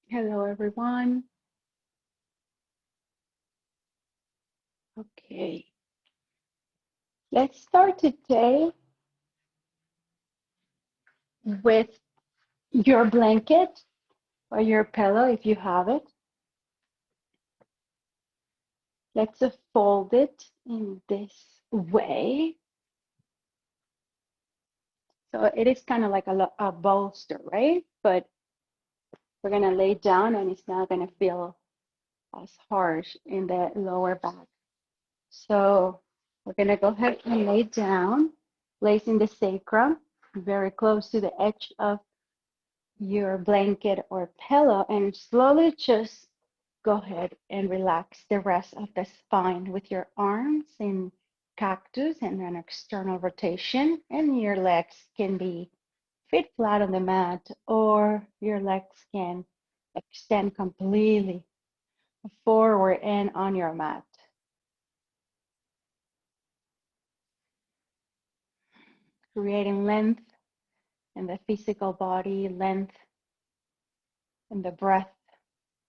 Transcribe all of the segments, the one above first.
Hello, everyone. Okay, let's start today with your blanket or your pillow if you have it. Let's fold it in this way. So it is kind of like a bolster, right? But we're going to lay down and it's not going to feel as harsh in the lower back. So we're going to go ahead and lay down, placing the sacrum very close to the edge of your blanket or pillow and slowly just go ahead and relax the rest of the spine with your arms in cactus and an external rotation. And your legs can be feet flat on the mat or your legs can extend completely forward and on your mat. Creating length in the physical body, length in the breath,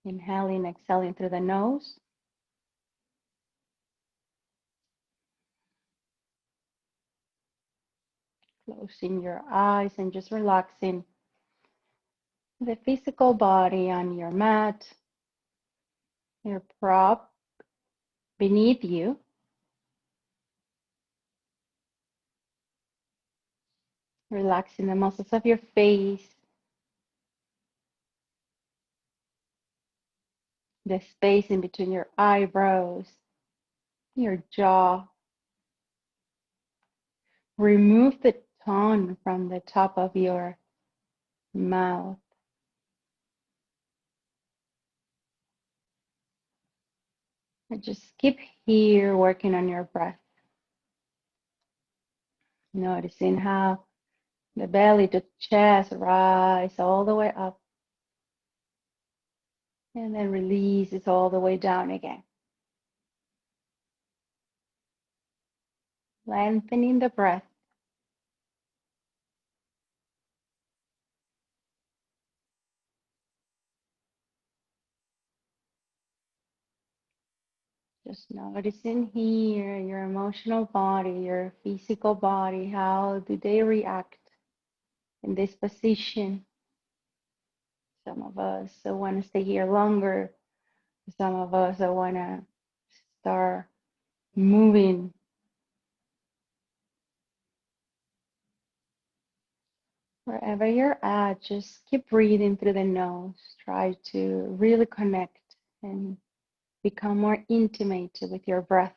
inhaling, exhaling through the nose. Closing your eyes and just relaxing the physical body on your mat, your prop beneath you. Relaxing the muscles of your face, the space in between your eyebrows, your jaw. Remove the tongue from the top of your mouth. And just keep here working on your breath. Noticing how the belly to chest rise all the way up and then releases all the way down again. Lengthening the breath. Just noticing here your emotional body, your physical body, how do they react in this position? Some of us want to stay here longer. Some of us want to start moving. Wherever you're at, just keep breathing through the nose. Try to really connect and become more intimate with your breath.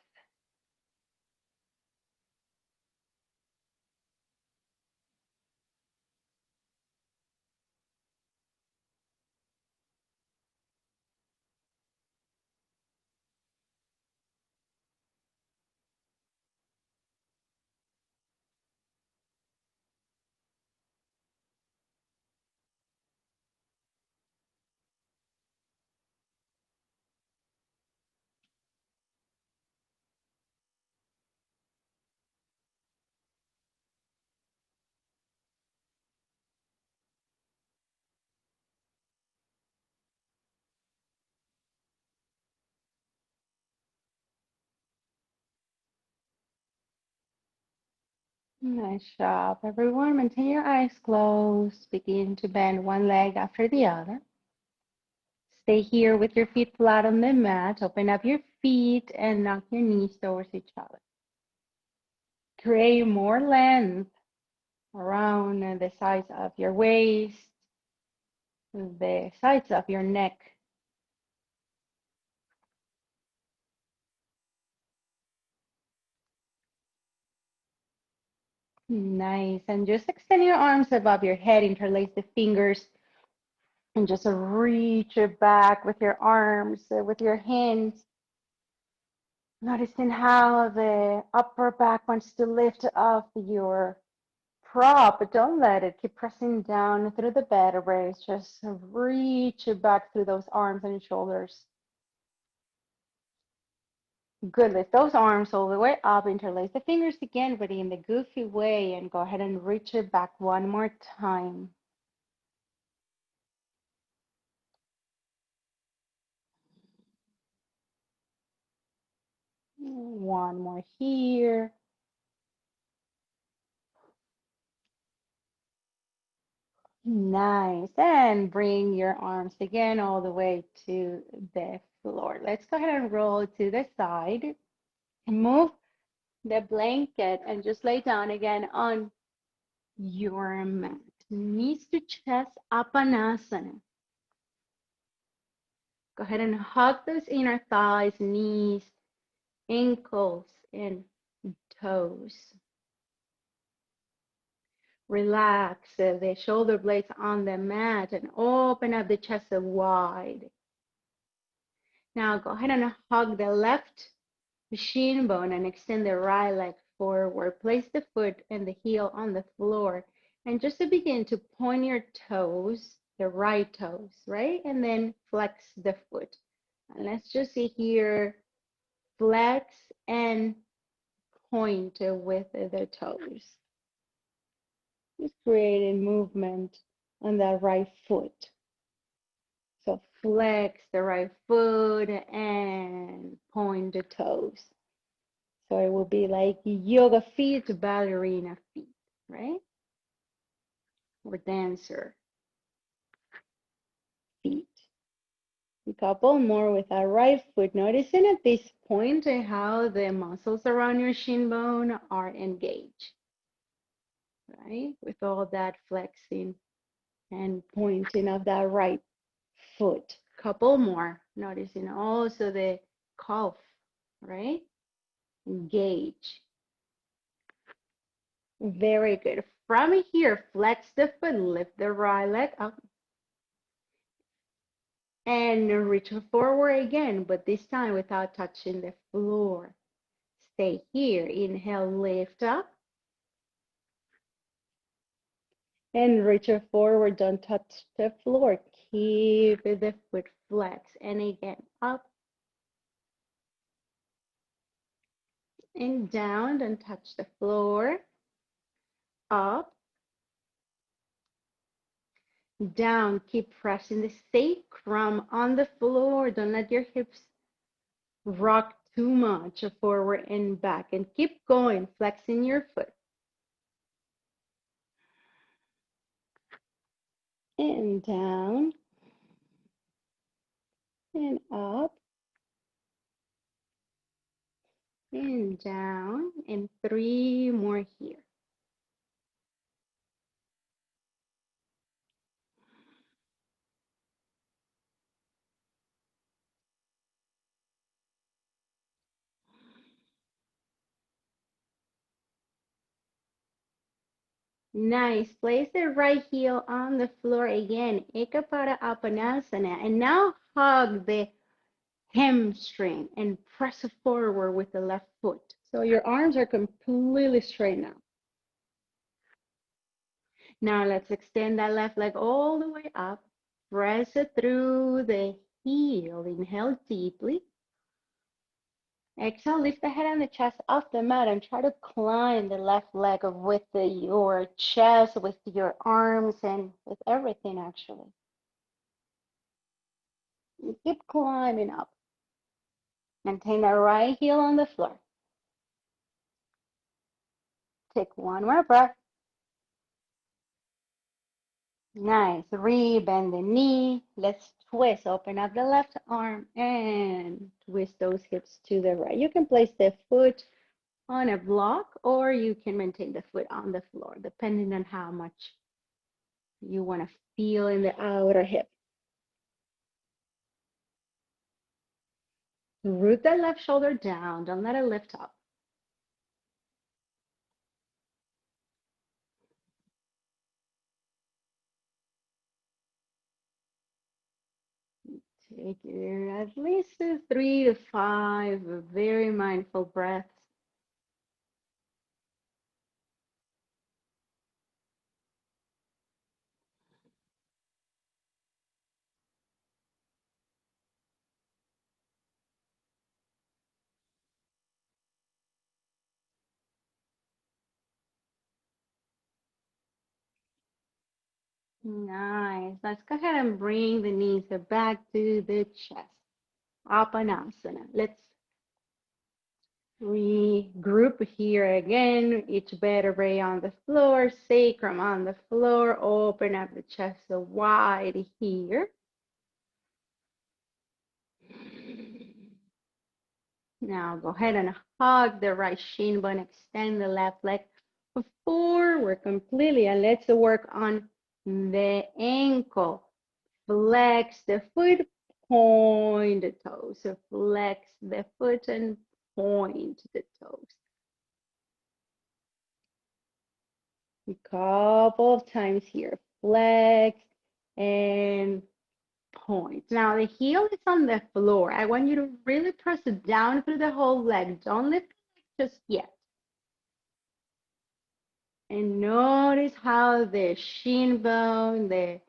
Nice job, everyone. Maintain your eyes closed. Begin to bend one leg after the other. Stay here with your feet flat on the mat. Open up your feet and knock your knees towards each other. Create more length around the sides of your waist, the sides of your neck. Nice. And just extend your arms above your head, interlace the fingers, and just reach it back with your arms, with your hands. Noticing how the upper back wants to lift off your prop, but don't let it. Keep pressing down through the vertebrae. Just reach it back through those arms and shoulders. Good. Lift those arms all the way up. Interlace the fingers again, but in the goofy way, and go ahead and reach it back one more time. One more here. Nice. And bring your arms again all the way to the floor. Let's go ahead and roll to the side. Move the blanket and just lay down again on your mat. Knees to chest, Apanasana. Go ahead and hug those inner thighs, knees, ankles, and toes. Relax the shoulder blades on the mat and open up the chest wide. Now go ahead and hug the left shin bone and extend the right leg forward. Place the foot and the heel on the floor. And just to begin to point your toes, the right toes, right? And then flex the foot. And let's just see here, flex and point with the toes. Just creating movement on that right foot. So flex the right foot and point the toes. So it will be like yoga feet, ballerina feet, right? Or dancer feet. A couple more with our right foot. Noticing at this point how the muscles around your shin bone are engaged, right? With all that flexing and pointing of that right foot. Couple more. Noticing also the calf, right? Engage. Very good. From here, flex the foot, lift the right leg up, and reach forward again, but this time without touching the floor. Stay here. Inhale, lift up, and reach forward. Don't touch the floor. Keep the foot flex, and again, up and down. Don't touch the floor. Up, down. Keep pressing the sacrum on the floor. Don't let your hips rock too much forward and back. And keep going, flexing your foot. And down. And up. And down. And 3 more here. Nice. Place the right heel on the floor again. Ekapada Apanasana. And now hug the hamstring and press forward with the left foot. So your arms are completely straight now. Now let's extend that left leg all the way up. Press it through the heel. Inhale deeply. Exhale, lift the head and the chest off the mat and try to climb the left leg with your chest, with your arms, and with everything actually. You keep climbing up. Maintain the right heel on the floor. Take one more breath. Nice. Rebend the knee. Let's twist. Open up the left arm and twist those hips to the right. You can place the foot on a block or you can maintain the foot on the floor, depending on how much you want to feel in the outer hip. Root the left shoulder down. Don't let it lift up. Take at least 3 to 5 very mindful breaths. Nice. Let's go ahead and bring the knees back to the chest. Apanasana. Let's Regroup here again, each vertebrae on the floor, sacrum on the floor, open up the chest so wide here. Now go ahead and hug the right shin bone, extend the left leg forward completely, and let's work on the ankle. Flex the foot, point the toes. So flex the foot and point the toes. A couple of times here. Flex and point. Now the heel is on the floor. I want you to really press it down through the whole leg. Don't lift it just yet. And notice how the shin bone,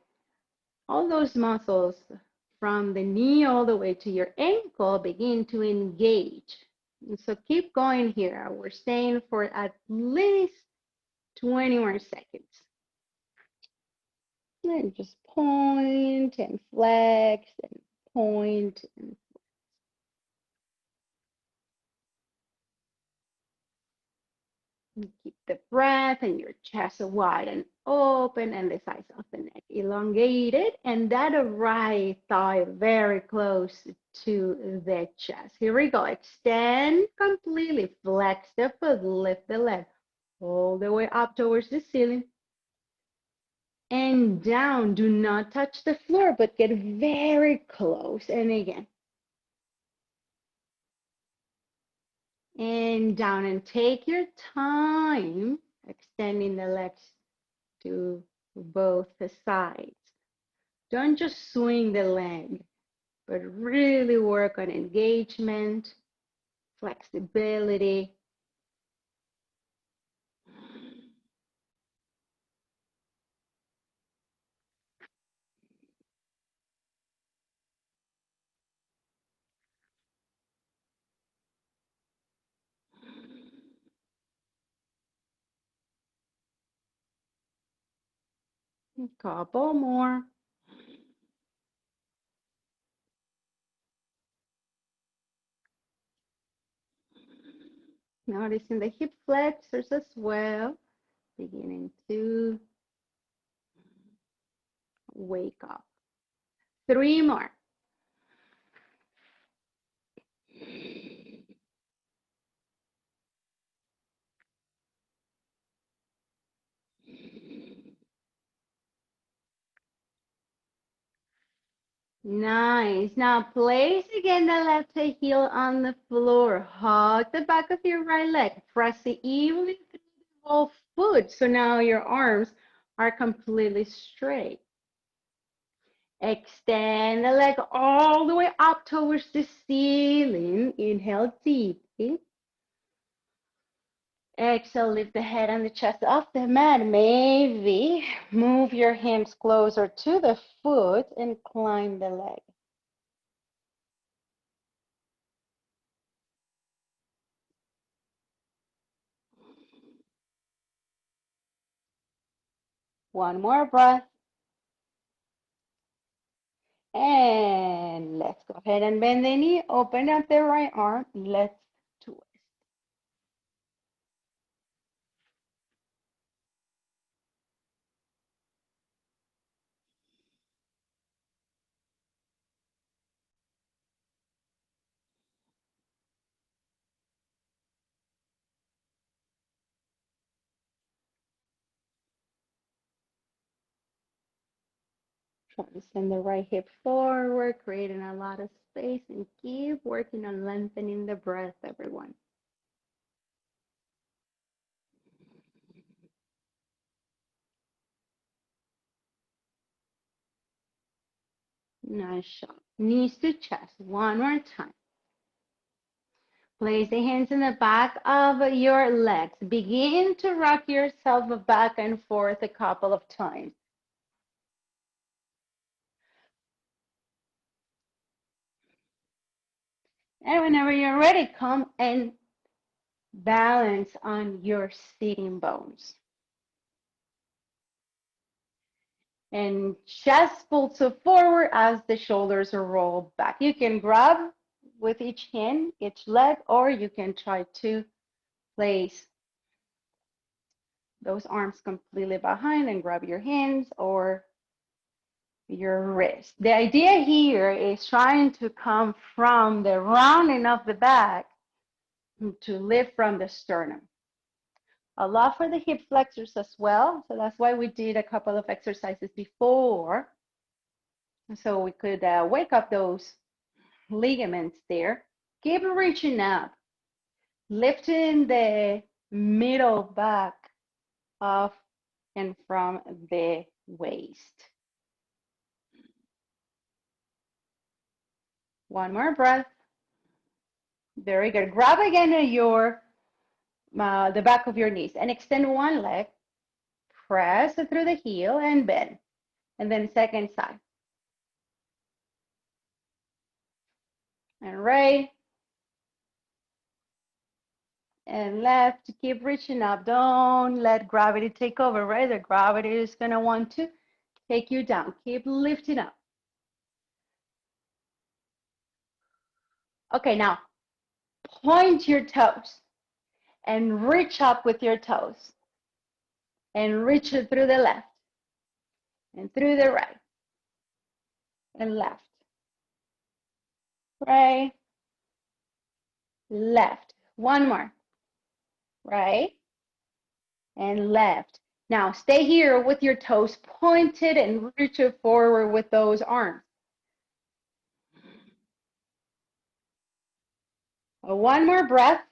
all those muscles from the knee all the way to your ankle begin to engage. And so keep going here. We're staying for at least 20 more seconds. And just point and flex and point and keep the breath and your chest wide and open and the sides of the neck elongated, and that right thigh very close to the chest. Here we go. Extend completely. Flex the foot. Lift the leg all the way up towards the ceiling. And down. Do not touch the floor, but get very close. And again. And down, and take your time extending the legs to both the sides. Don't just swing the leg, but really work on engagement, flexibility. A couple more. Noticing the hip flexors as well, beginning to wake up. 3 more. Nice. Now place again the left heel on the floor. Hug the back of your right leg. Press it evenly through the whole foot. So now your arms are completely straight. Extend the leg all the way up towards the ceiling. Inhale deeply. Exhale, lift the head and the chest off the mat. Maybe move your hips closer to the foot and climb the leg. One more breath. And let's go ahead and bend the knee. Open up the right arm. Let's twist. Try to send the right hip forward, creating a lot of space, and keep working on lengthening the breath, everyone. Nice shot. Knees to chest. One more time. Place the hands in the back of your legs. Begin to rock yourself back and forth a couple of times. And whenever you're ready, come and balance on your sitting bones. And chest pulls forward as the shoulders roll back. You can grab with each hand, each leg, or you can try to place those arms completely behind and grab your hands or your wrist. The idea here is trying to come from the rounding of the back to lift from the sternum. A lot for the hip flexors as well. So that's why we did a couple of exercises before. So we could wake up those ligaments there. Keep reaching up, lifting the middle back of and from the waist. One more breath. Very good. Grab again at the back of your knees and extend one leg. Press through the heel and bend. And then second side. And right. And left. Keep reaching up. Don't let gravity take over, right? The gravity is going to want to take you down. Keep lifting up. Okay, now point your toes and reach up with your toes. And reach it through the left and through the right and left. Right, left. One more. Right and left. Now stay here with your toes pointed and reach it forward with those arms. One more breath.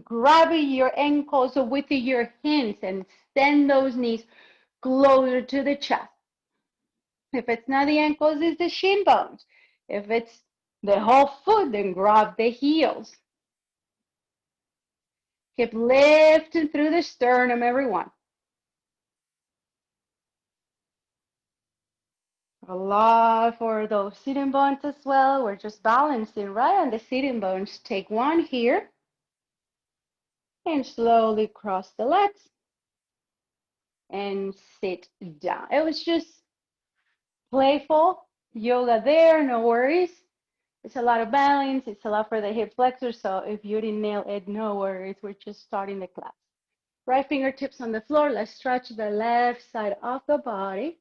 Grab your ankles with your hands and extend those knees closer to the chest. If it's not the ankles, it's the shin bones. If it's the whole foot, then grab the heels. Keep lifting through the sternum, everyone. A lot for those sitting bones as well. We're just balancing right on the sitting bones. Take one here and slowly cross the legs and sit down. It was just playful yoga there, no worries. It's a lot of balance. It's a lot for the hip flexors. So if you didn't nail it, no worries. We're just starting the class. Right fingertips on the floor. Let's stretch the left side of the body.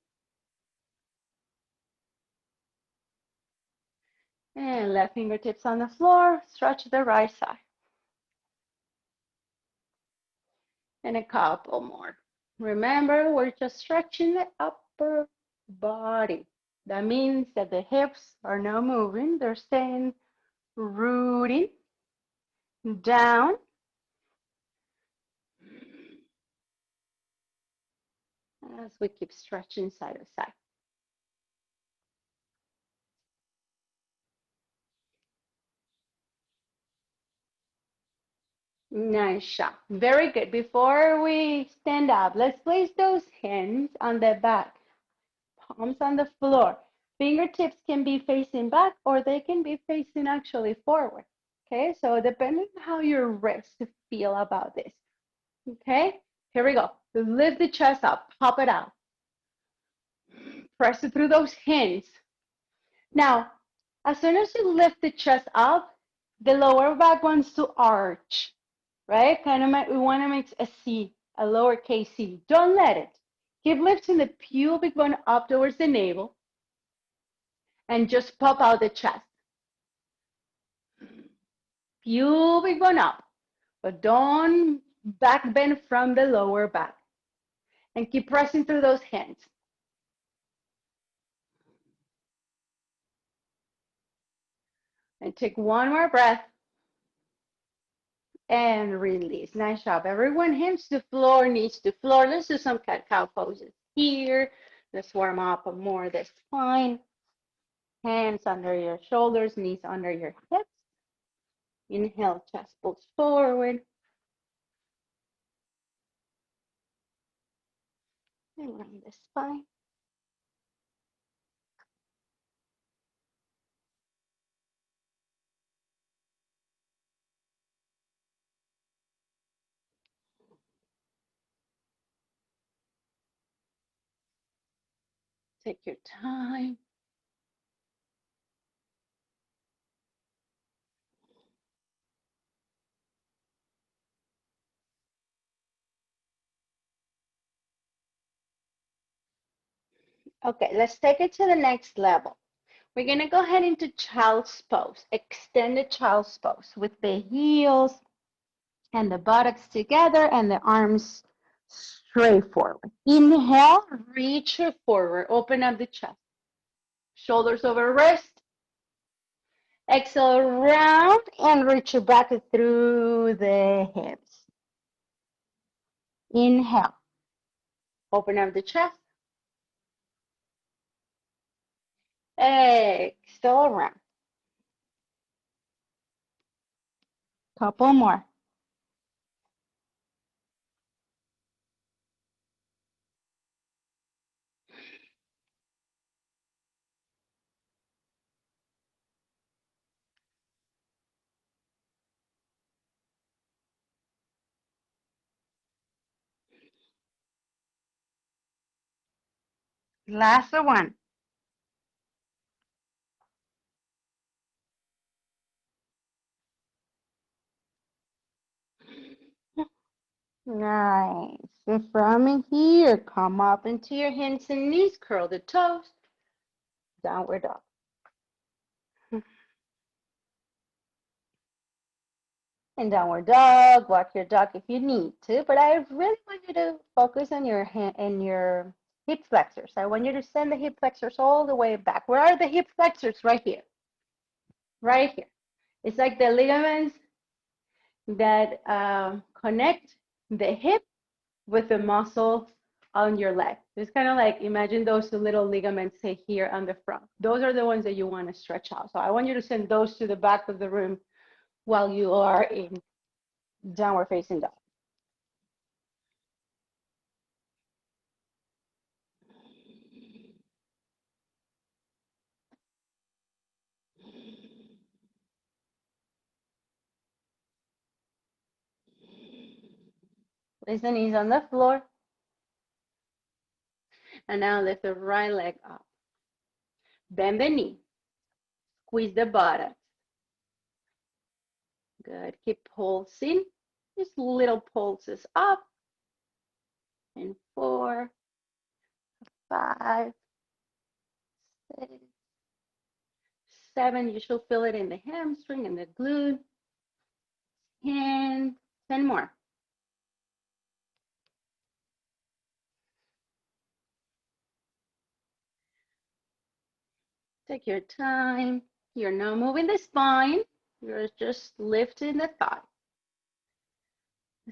And left fingertips on the floor. Stretch the right side. And a couple more. Remember, we're just stretching the upper body. That means that the hips are not moving. They're staying rooting down. As we keep stretching side to side. Nice shot. Very good. Before we stand up, let's place those hands on the back, palms on the floor. Fingertips can be facing back or they can be facing actually forward. Okay, so depending on how your wrists feel about this. Okay, here we go. Lift the chest up, pop it out. Press it through those hands. Now, as soon as you lift the chest up, the lower back wants to arch, right? We want to make a C, a lowercase c. Don't let it. Keep lifting the pubic bone up towards the navel and just pop out the chest. Pubic bone up, but don't back bend from the lower back. And keep pressing through those hands. And take one more breath. And release. Nice job. Everyone, hands to floor, knees to floor. Let's do some cat-cow poses here. Let's warm up more the spine. Hands under your shoulders, knees under your hips. Inhale, chest pulls forward. And round the spine. Take your time. Okay, let's take it to the next level. We're gonna go ahead into child's pose, extended child's pose with the heels and the buttocks together and the arms straight forward. Inhale, reach forward, open up the chest. Shoulders over wrist. Exhale, round and reach your back through the hips. Inhale, open up the chest. Exhale, round. Couple more. Last one. Nice. And from here, come up into your hands and knees, curl the toes, downward dog. And downward dog, walk your dog if you need to, but I really want you to focus on your hand and your hip flexors. I want you to send the hip flexors all the way back. Where are the hip flexors? Right here. Right here. It's like the ligaments that connect the hip with the muscle on your leg. It's kind of like, imagine those little ligaments say here on the front. Those are the ones that you want to stretch out. So I want you to send those to the back of the room while you are in downward facing dog. Place the knees on the floor. And now lift the right leg up. Bend the knee. Squeeze the buttocks. Good. Keep pulsing. Just little pulses up. And 4, 5, 6, 7. You should feel it in the hamstring and the glute. And 10 more. Take your time. You're not moving the spine. You're just lifting the thigh.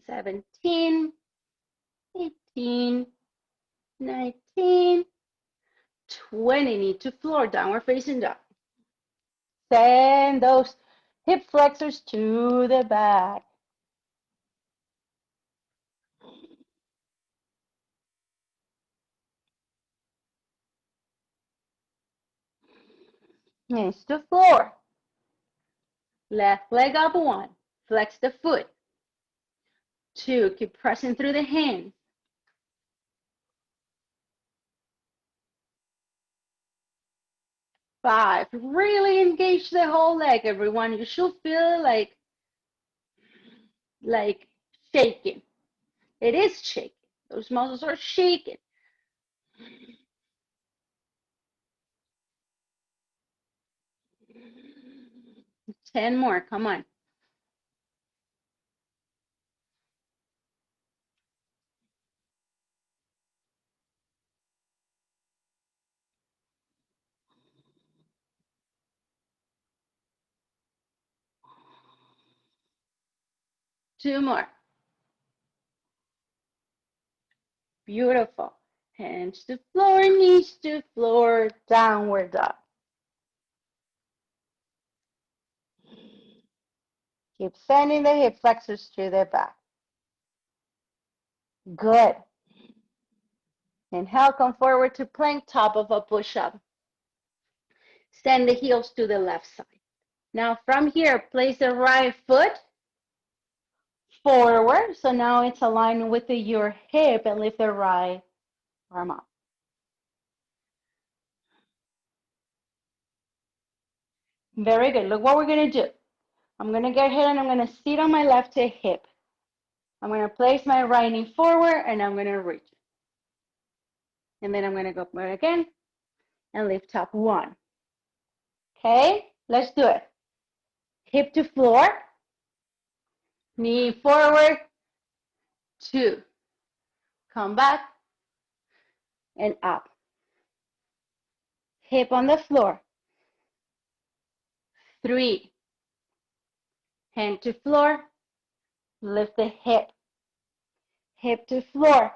17, 18, 19, 20. Knee to floor, downward facing dog. Send those hip flexors to the back. Knees to floor. Left leg up 1. Flex the foot. 2. Keep pressing through the hands. 5. Really engage the whole leg, everyone. You should feel like shaking. It is shaking. Those muscles are shaking. 10 more. Come on. Two more. Beautiful. Hands to floor, knees to floor, downward dog. Keep sending the hip flexors to the back. Good. Inhale, come forward to plank, top of a push-up. Send the heels to the left side. Now from here, place the right foot forward. So now it's aligned with your hip and lift the right arm up. Very good. Look what we're going to do. I'm going to go ahead and I'm going to sit on my left hip. I'm going to place my right knee forward and I'm going to reach. And then I'm going to go again. and lift up 1. Okay, let's do it. Hip to floor, knee forward, 2. Come back and up. Hip on the floor, 3. Hand to floor, lift the hip. Hip to floor,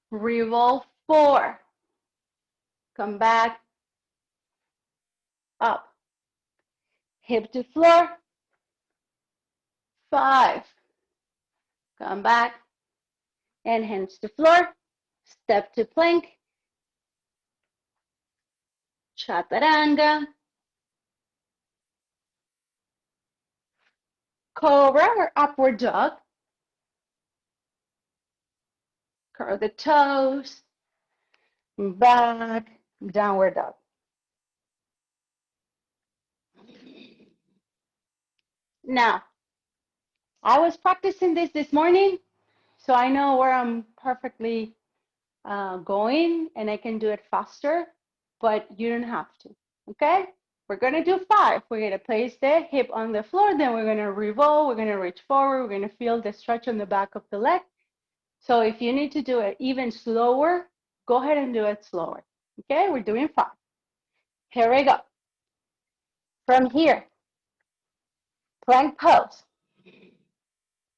revolve, 4. Come back, up. Hip to floor, 5. Come back and hands to floor. Step to plank, chaturanga, cobra or upward dog. Curl the toes, back, downward dog. Now, I was practicing this morning, so I know where I'm perfectly going and I can do it faster, but you don't have to, okay? We're gonna do 5. We're gonna place the hip on the floor, then we're gonna revolve, we're gonna reach forward, we're gonna feel the stretch on the back of the leg. So if you need to do it even slower, go ahead and do it slower, okay? We're doing 5. Here we go. From here, plank pose.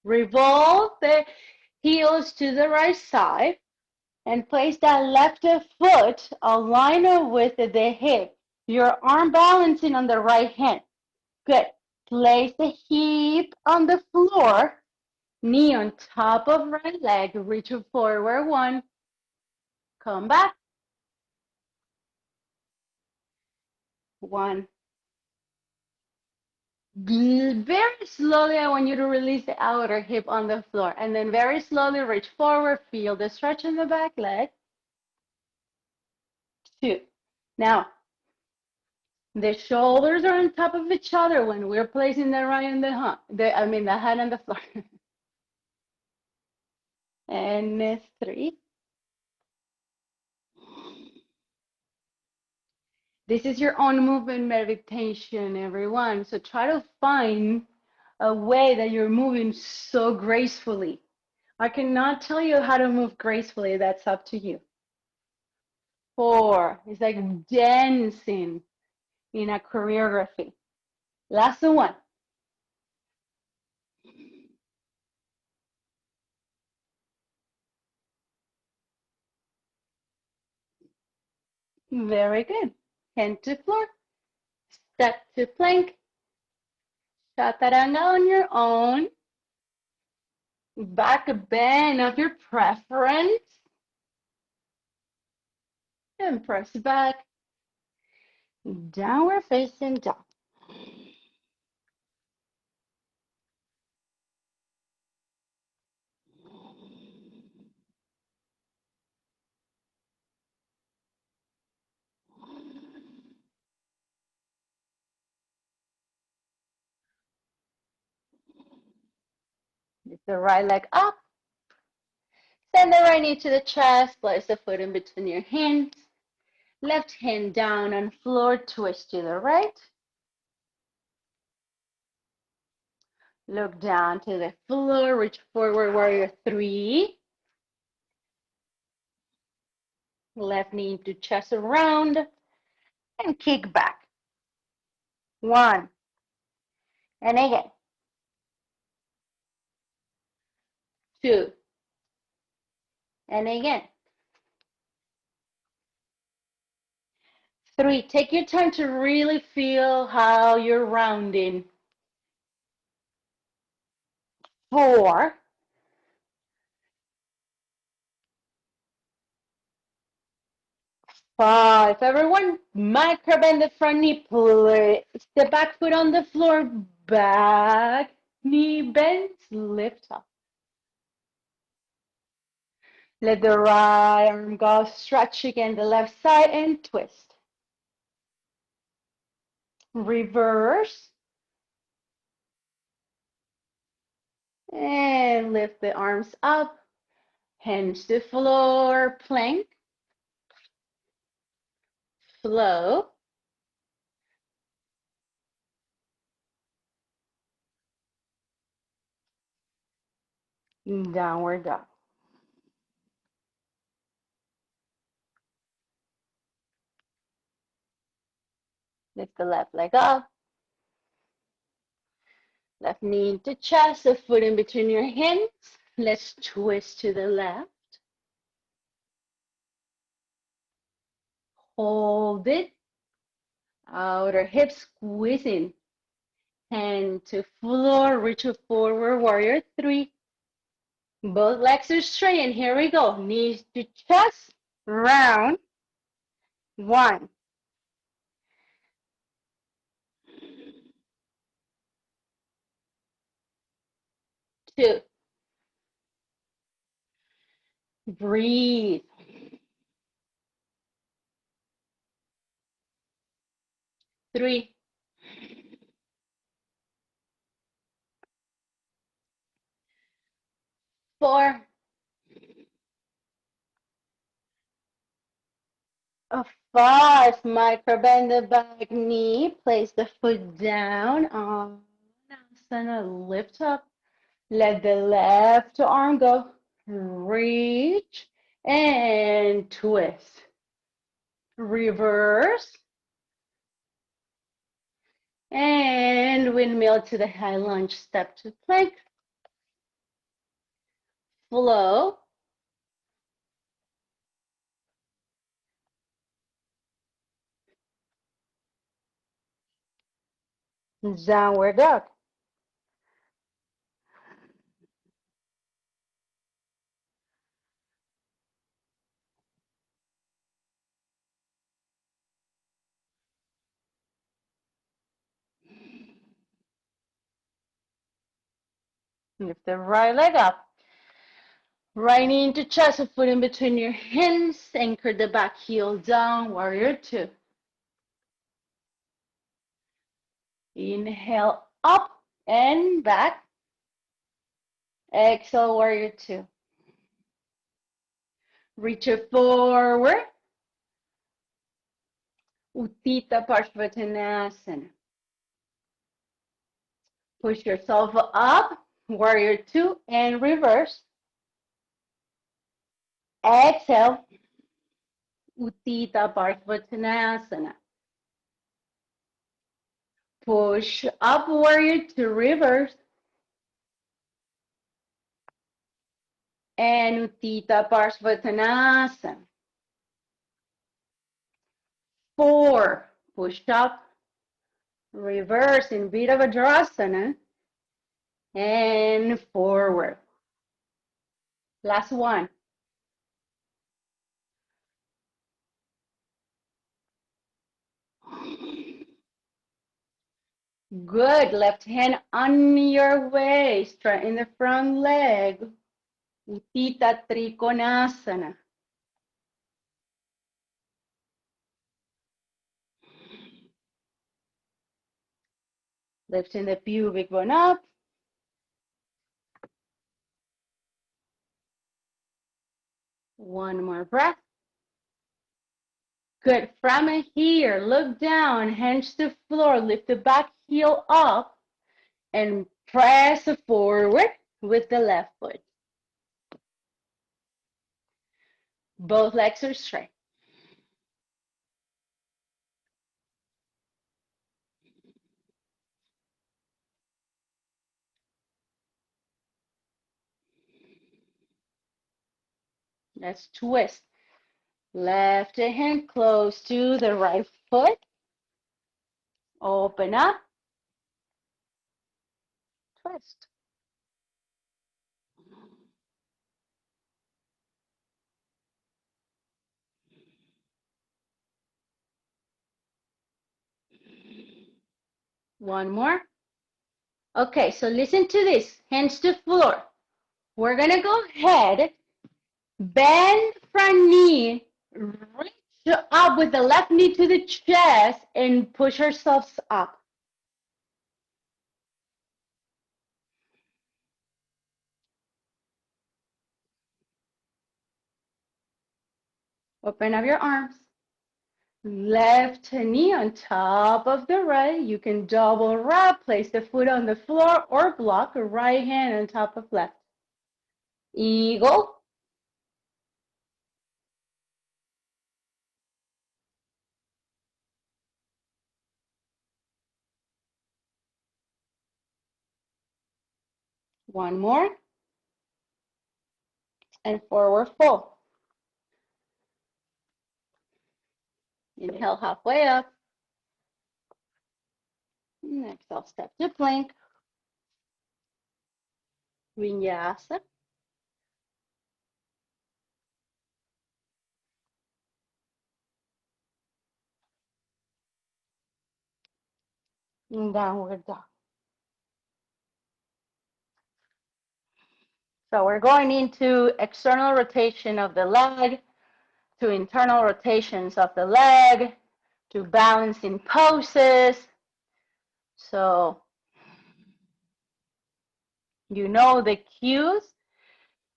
Revolve the heels to the right side and place that left foot aligned with the hip. Your arm balancing on the right hand. Good. Place the hip on the floor, knee on top of right leg, reach forward 1, come back, 1. Very slowly, I want you to release the outer hip on the floor, and then very slowly reach forward, feel the stretch in the back leg, 2. Now, the shoulders are on top of each other when we're placing the right and the head on the floor. And 3. This is your own movement meditation, everyone. So try to find a way that you're moving so gracefully. I cannot tell you how to move gracefully. That's up to you. 4. It's like dancing in a choreography. Last one. Very good. Hand to floor. Step to plank. Chaturanga on your own. Back bend of your preference. And press back. Downward facing dog. Lift the right leg up. Send the right knee to the chest. Place the foot in between your hands. Left hand down on floor. Twist to the right. Look down to the floor. Reach forward, warrior 3. Left knee to chest around. And kick back. 1. And again. 2. And again. 3. Take your time to really feel how you're rounding. 4. 5. Everyone, micro bend the front knee. Place the back foot on the floor. Back knee bends. Lift up. Let the right arm go. Stretch again the left side and twist. Reverse. And lift the arms up. Hands to floor. Plank. Flow. Downward dog. Lift the left leg up. Left knee into chest, the foot in between your hands. Let's twist to the left. Hold it. Outer hip squeezing. Hand to floor, reach a forward warrior three. Both legs are straight, and here we go. Knees to chest, round. 1, 2. Breathe. 3, 4, 5. Micro bend the back knee. Place the foot down. Asana. Lift up. Let the left arm go. Reach and twist. Reverse. And windmill to the high lunge. Step to plank. Flow. Downward dog. Lift the right leg up. Right knee into chest, a foot in between your hands. Anchor the back heel down, warrior two. Inhale up and back. Exhale, warrior two. Reach it forward. Uttita Parshvattanasana. Push yourself up, warrior two, and reverse. Exhale, Uttita Parshvattanasana. Push up, warrior two, reverse. And Uttita Parshvattanasana. 4, push up, reverse in Virabhadrasana, and forward. Last one. Good. Left hand on your waist, straighten the front leg. Uttita Trikonasana. Lifting the pubic bone up. One more breath. Good. From here, look down, hands to floor, lift the back heel up, and press forward with the left foot. Both legs are straight. Let's twist. Left hand close to the right foot. Open up. Twist. One more. Okay, so listen to this. Hands to floor. We're going to go ahead, bend front knee, reach up with the left knee to the chest, and push ourselves up. Open up your arms. Left knee on top of the right. You can double wrap, place the foot on the floor or block a right hand on top of left. Eagle. One more. And forward fold. Inhale halfway up. Next, I'll step to plank. Vinyasa. And downward dog. So we're going into external rotation of the leg, to internal rotations of the leg, to balancing poses. So you know the cues.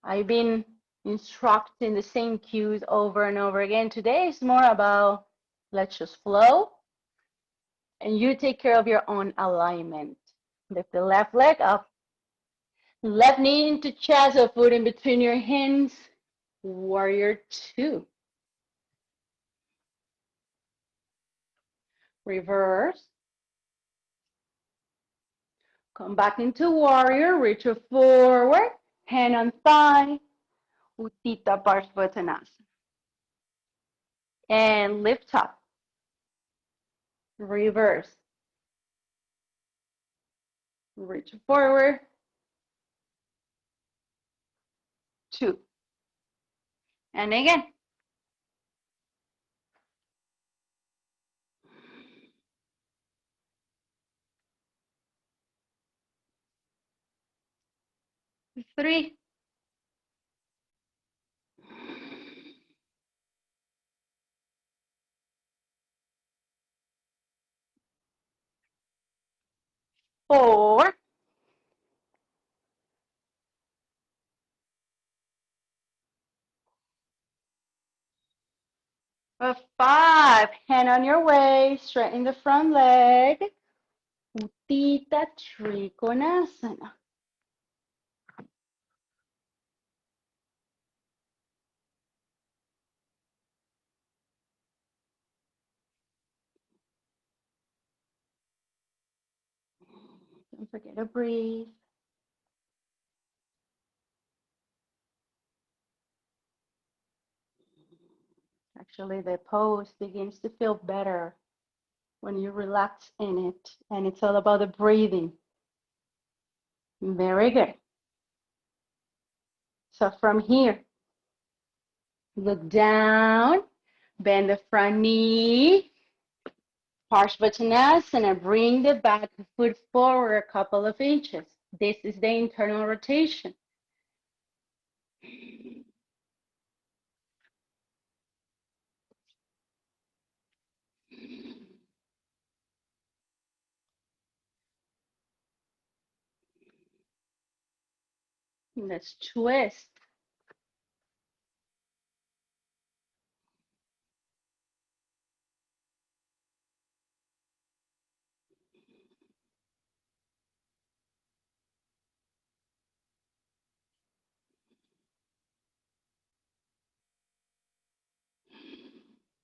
I've been instructing the same cues over and over again. Today is more about let's just flow and you take care of your own alignment. Lift the left leg up, left knee into chest or foot in between your hands. Warrior two. Reverse. Come back into warrior, reach it forward, hand on thigh, Utthita Parsvottanasana. And lift up. Reverse. Reach forward. Two. And again. Three. Four. Five. Hand on your waist, straighten the front leg. Utthita Trikonasana. Don't forget to breathe. Actually, the pose begins to feel better when you relax in it, and it's all about the breathing. Very good. So from here, look down, bend the front knee, Parsvottanasana, bring the back foot forward a couple of inches. This is the internal rotation. Let's twist.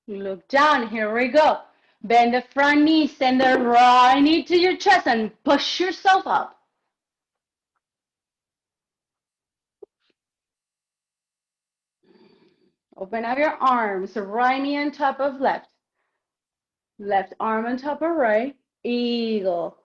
Look down, here we go. Bend the front knee, send the right knee to your chest and push yourself up. Open up your arms, right knee on top of left. Left arm on top of right. Eagle.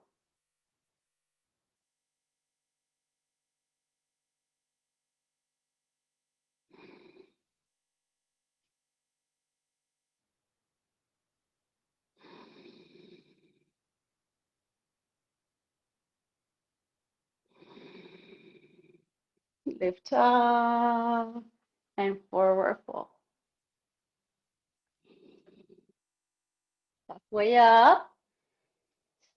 Lift up and forward fold. Halfway up.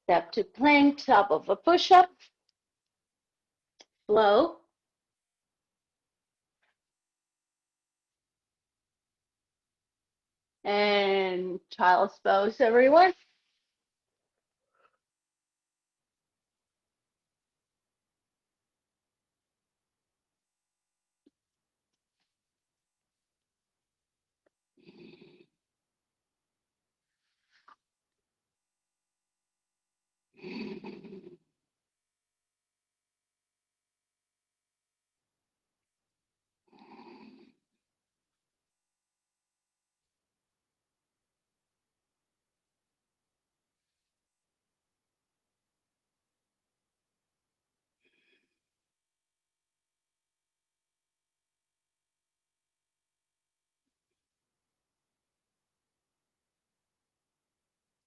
Step to plank, top of a push-up. Flow. And child's pose, everyone.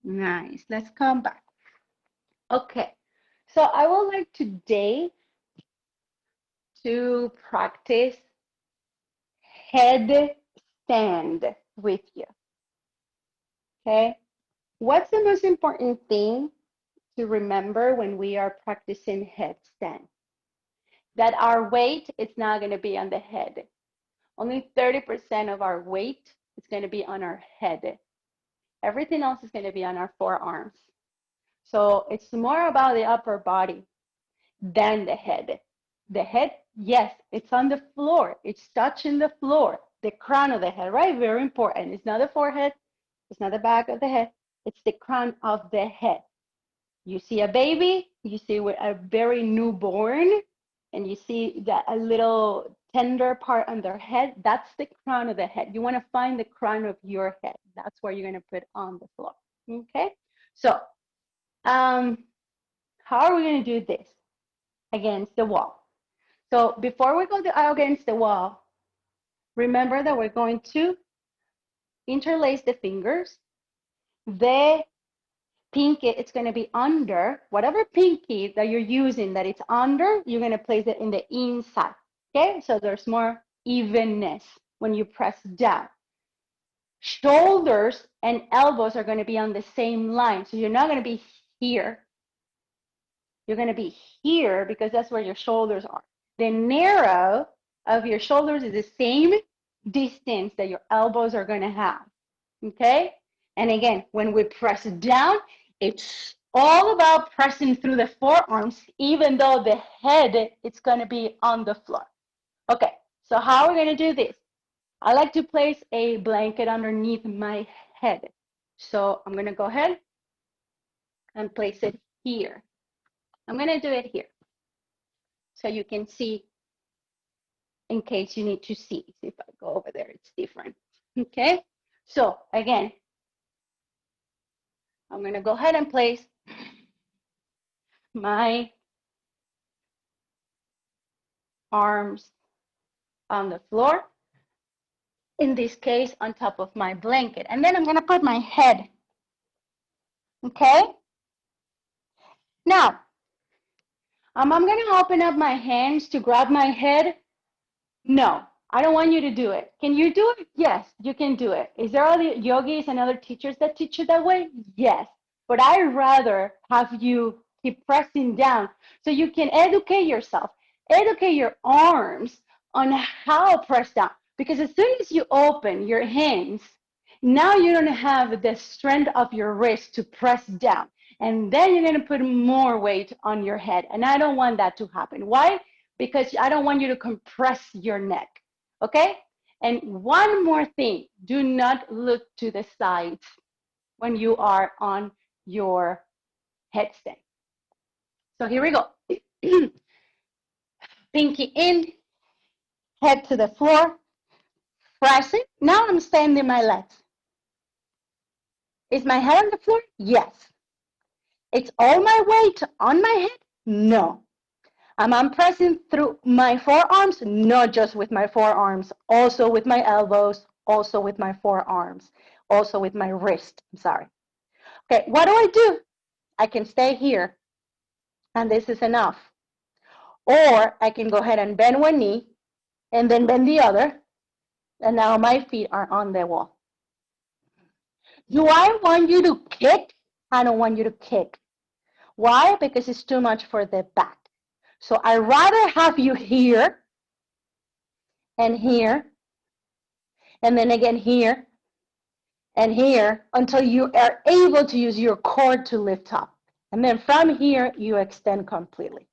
Nice. Let's come back. Okay. So I would like today to practice headstand with you. Okay. What's the most important thing to remember when we are practicing headstand? That our weight is not going to be on the head. Only 30% of our weight is going to be on our head. Everything else is going to be on our forearms. So it's more about the upper body than the head. The head, yes, it's on the floor. It's touching the floor, the crown of the head, right? Very important. It's not the forehead. It's not the back of the head. It's the crown of the head. You see a baby, you see a very newborn, and you see that a little tender part on their head. That's the crown of the head. You want to find the crown of your head. That's where you're going to put on the floor. Okay. So, how are we going to do this? Against the wall. So before we go against the wall, remember that we're going to interlace the fingers. The pinky, it's going to be under, whatever pinky that you're using that it's under, you're going to place it in the inside. Okay, so there's more evenness when you press down. Shoulders and elbows are going to be on the same line. So you're not going to be here. You're going to be here because that's where your shoulders are. The narrow of your shoulders is the same distance that your elbows are going to have. Okay? And again, when we press down, it's all about pressing through the forearms, even though the head it's going to be on the floor. Okay, so how are we going to do this? I like to place a blanket underneath my head. So I'm going to go ahead and place it here. I'm going to do it here so you can see in case you need to see. See if I go over there, it's different. Okay, so again, I'm going to go ahead and place my arms on the floor, in this case on top of my blanket, and then I'm going to put my head. Okay, now I'm going to open up my hands to grab my head. No, I don't want you to do it. Can you do it? Yes, you can do it. Is there other yogis and other teachers that teach you that way? Yes, but I rather have you keep pressing down so you can educate yourself, educate your arms on how to press down. Because as soon as you open your hands, now you don't have the strength of your wrist to press down. And then you're going to put more weight on your head. And I don't want that to happen. Why? Because I don't want you to compress your neck. Okay? And one more thing, do not look to the sides when you are on your headstand. So here we go. Pinky in, head to the floor, pressing. Now I'm standing my legs. Is my head on the floor? Yes. It's all my weight on my head? No. Am I pressing through my forearms? Not just with my forearms, also with my elbows, also with my forearms, also with my wrist. I'm sorry. Okay, what do? I can stay here, and this is enough. Or I can go ahead and bend one knee, and then bend the other, and now my feet are on the wall. Do I want you to kick? I don't want you to kick. Why? Because it's too much for the back. So I'd rather have you here and here, and then again here, and here until you are able to use your core to lift up. And then from here, you extend completely.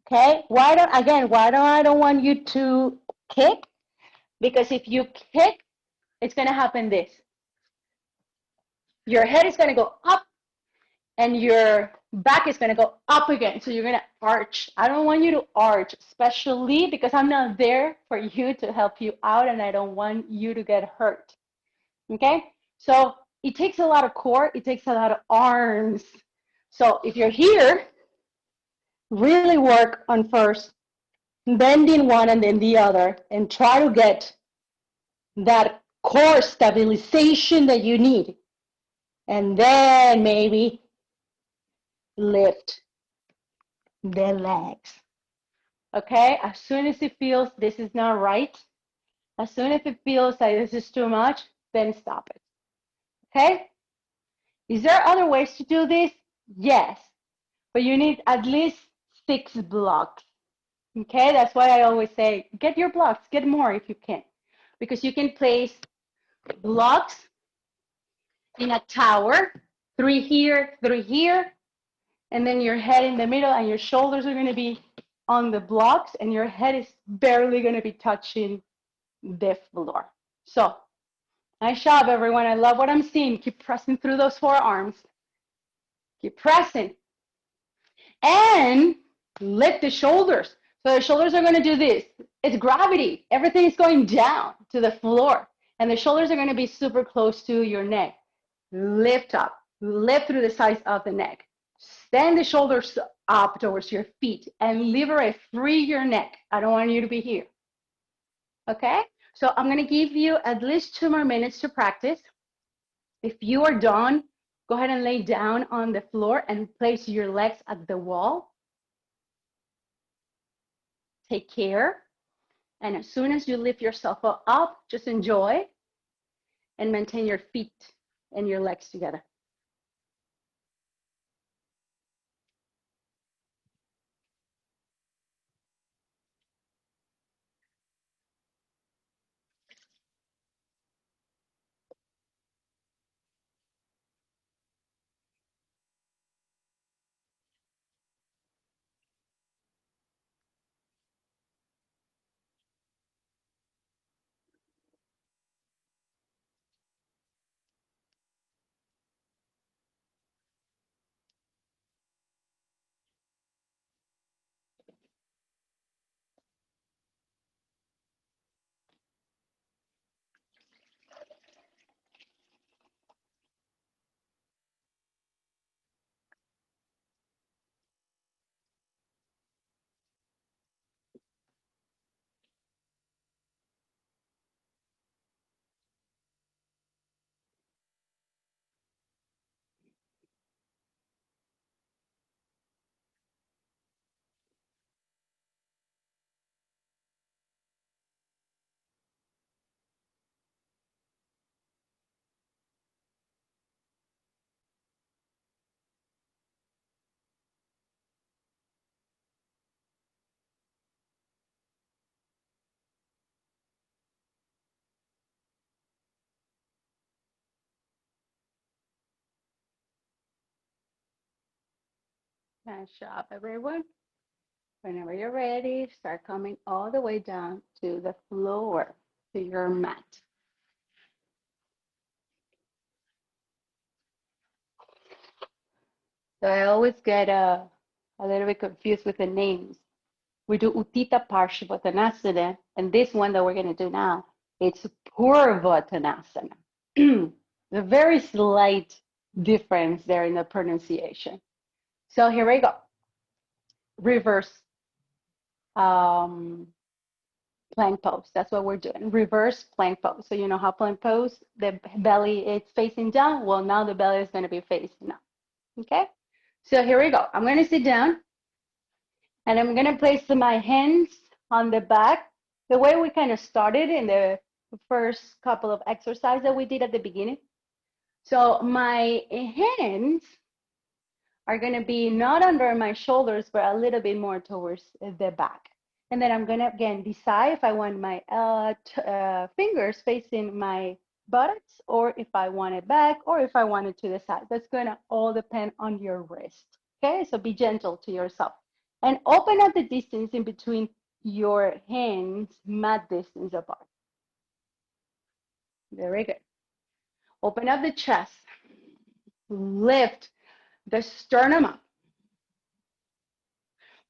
Okay, why don't I don't want you to kick? Because if you kick, it's gonna happen this. Your head is gonna go up and your back is gonna go up again. So you're gonna arch. I don't want you to arch, especially because I'm not there for you to help you out and I don't want you to get hurt. Okay, so it takes a lot of core, it takes a lot of arms. So if you're here, really work on first bending one and then the other and try to get that core stabilization that you need. And then maybe lift the legs. Okay, as soon as it feels this is not right, as soon as it feels like this is too much, then stop it. Okay, is there other ways to do this? Yes, but you need at least 6 blocks. Okay, that's why I always say get your blocks, get more if you can, because you can place blocks in a tower, 3 here, 3 here, and then your head in the middle and your shoulders are going to be on the blocks and your head is barely going to be touching the floor. So nice job, everyone. I love what I'm seeing. Keep pressing through those forearms. Keep pressing. And lift the shoulders. So the shoulders are going to do this. It's gravity. Everything is going down to the floor. And the shoulders are going to be super close to your neck. Lift up. Lift through the sides of the neck. Stand the shoulders up towards your feet and liberate, free your neck. I don't want you to be here. Okay? So I'm going to give you at least 2 more minutes to practice. If you are done, go ahead and lay down on the floor and place your legs at the wall. Take care. And as soon as you lift yourself up, just enjoy and maintain your feet and your legs together. Nice job, everyone. Whenever you're ready, start coming all the way down to the floor, to your mat. So I always get a little bit confused with the names. We do Utthita Parsvottanasana, and this one that we're going to do now, it's Purvottanasana. A very slight difference there in the pronunciation. So here we go. Reverse plank pose. That's what we're doing. Reverse plank pose. So you know how plank pose, the belly is facing down. Well, now the belly is going to be facing up. Okay. So here we go. I'm going to sit down and I'm going to place my hands on the back the way we kind of started in the first couple of exercises that we did at the beginning. So my hands are going to be not under my shoulders, but a little bit more towards the back. And then I'm going to, again, decide if I want my fingers facing my buttocks, or if I want it back, or if I want it to the side. That's gonna all depend on your wrist. Okay, so be gentle to yourself. And open up the distance in between your hands, mat distance apart. Very good. Open up the chest. Lift the sternum up.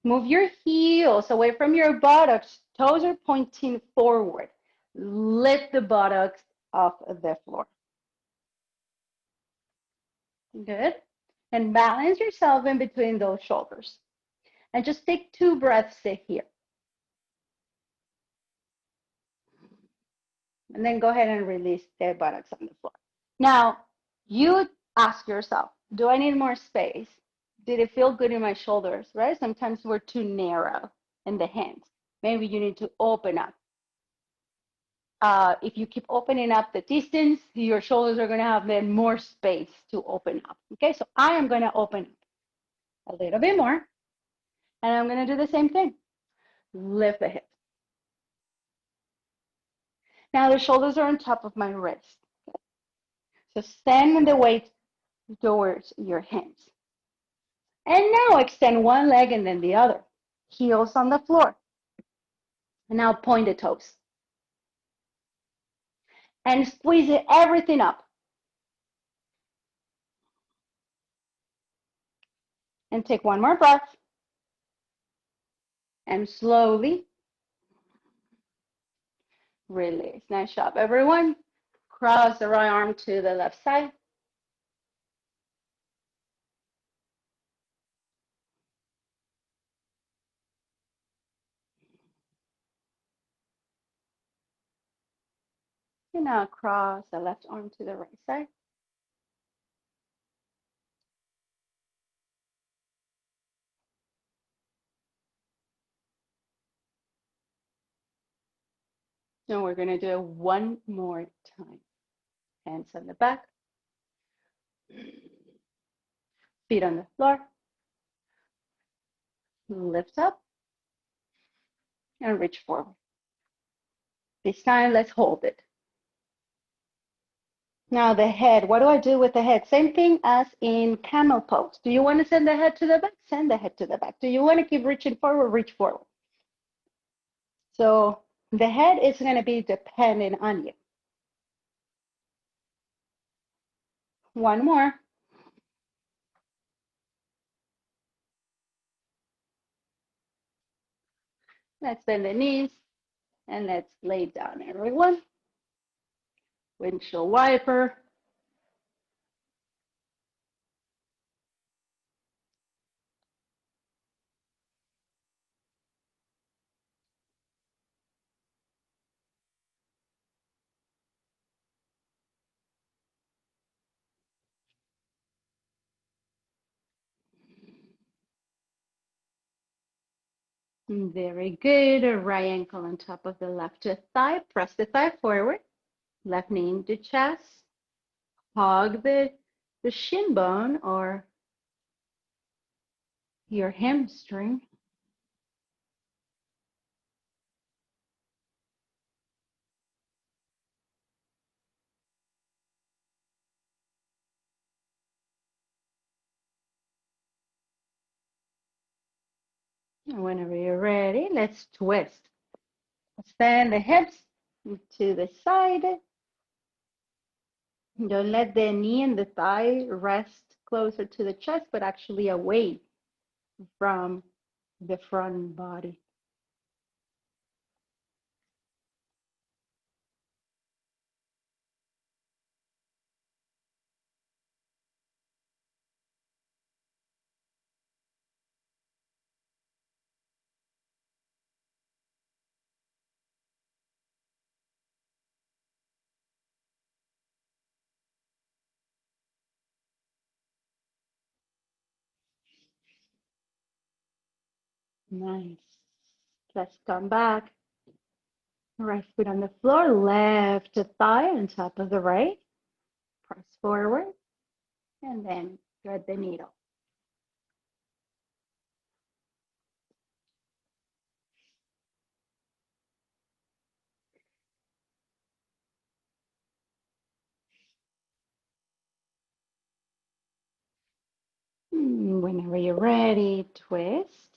Move your heels away from your buttocks. Toes are pointing forward. Lift the buttocks off the floor. Good. And balance yourself in between those shoulders. And just take 2 breaths here. And then go ahead and release the buttocks on the floor. Now, you ask yourself, do I need more space? Did it feel good in my shoulders, right? Sometimes we're too narrow in the hands. Maybe you need to open up. If you keep opening up the distance, your shoulders are going to have then more space to open up. Okay, so I am going to open up a little bit more. And I'm going to do the same thing. Lift the hips. Now the shoulders are on top of my wrist. So send the weight towards your hands. And now extend one leg and then the other. Heels on the floor. And now point the toes. And squeeze everything up. And take one more breath. And slowly release. Nice job, everyone. Cross the right arm to the left side. And now cross the left arm to the right side. And we're going to do it one more time. Hands on the back. Feet on the floor. Lift up. And reach forward. This time, let's hold it. Now the head, what do I do with the head? Same thing as in camel pose. Do you want to send the head to the back? Send the head to the back. Do you want to keep reaching forward? Reach forward. So the head is going to be dependent on you. One more. Let's bend the knees and let's lay down, everyone. Windshield wiper. Very good. Right ankle on top of the left thigh. Press the thigh forward. Left knee into chest. Hug the shin bone or your hamstring. And whenever you're ready, let's twist. Extend the hips to the side. Don't let the knee and the thigh rest closer to the chest, but actually away from the front body. Nice. Let's come back. Right foot on the floor, left thigh on top of the right. Press forward and then thread the needle. And whenever you're ready, twist.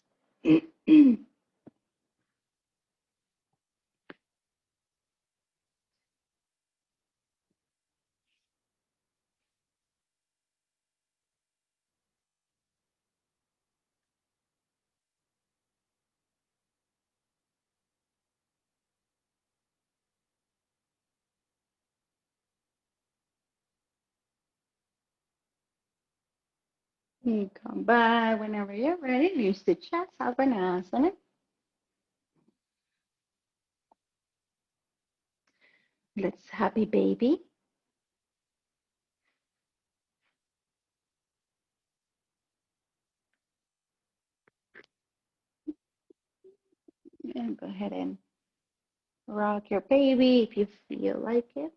You come back whenever you're ready. Use the chest, Uttanasana. Let's happy baby. And go ahead and rock your baby if you feel like it.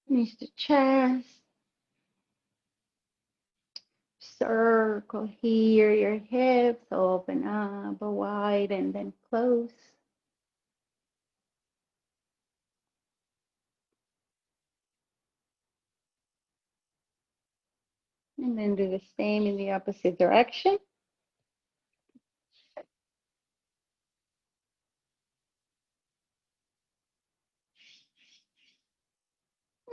Use the chest. Circle here, your hips open up wide and then close. And then do the same in the opposite direction.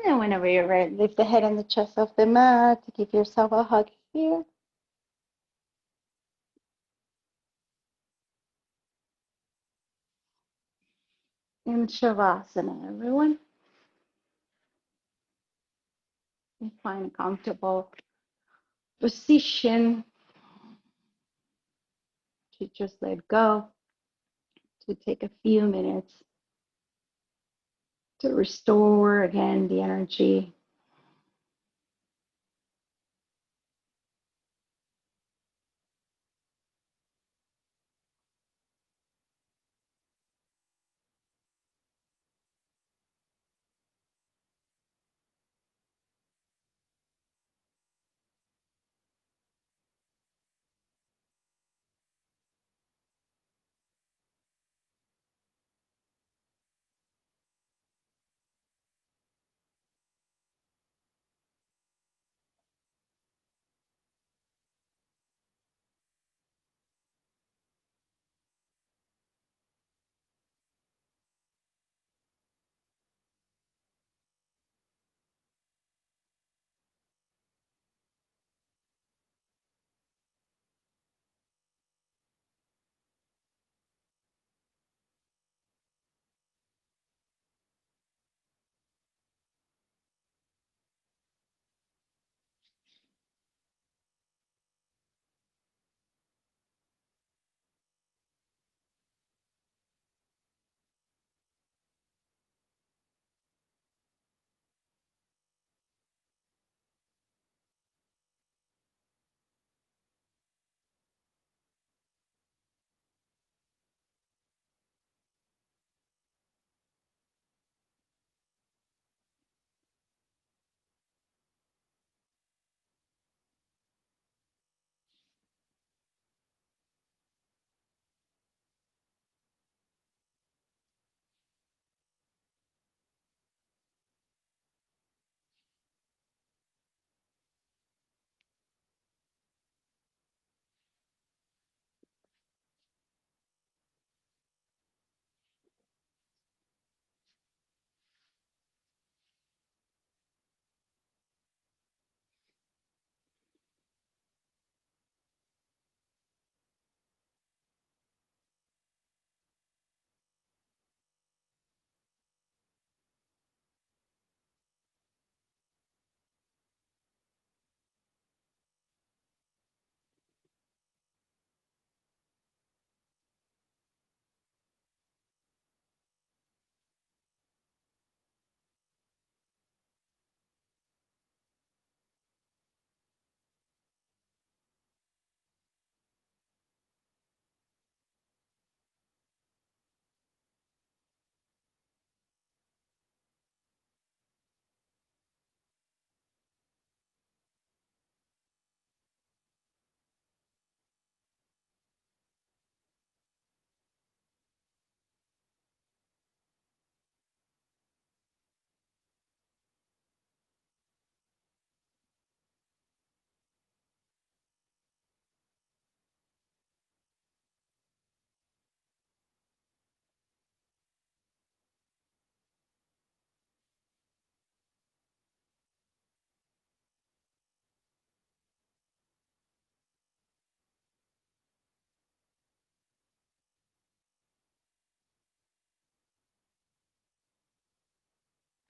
And whenever you're ready, lift the head and the chest off the mat. Give yourself a hug here. In Shavasana, everyone. And find a comfortable position to just let go, to take a few minutes to restore again the energy.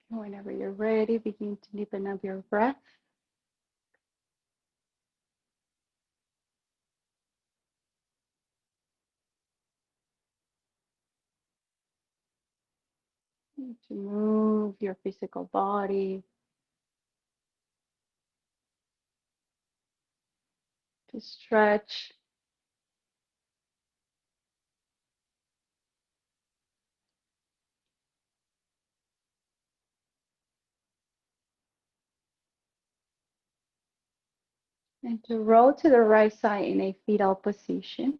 Whenever you're ready, begin to deepen up your breath. To move your physical body, to stretch. And to roll to the right side in a fetal position.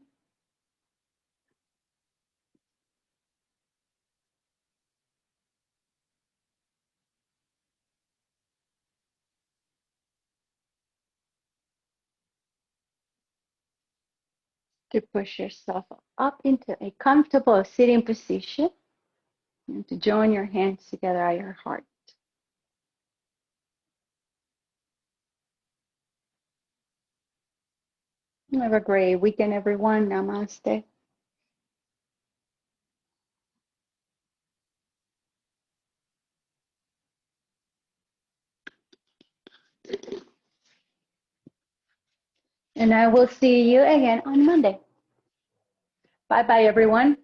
To push yourself up into a comfortable sitting position. And to join your hands together at your heart. Have a great weekend, everyone. Namaste. And I will see you again on Monday. Bye bye, everyone.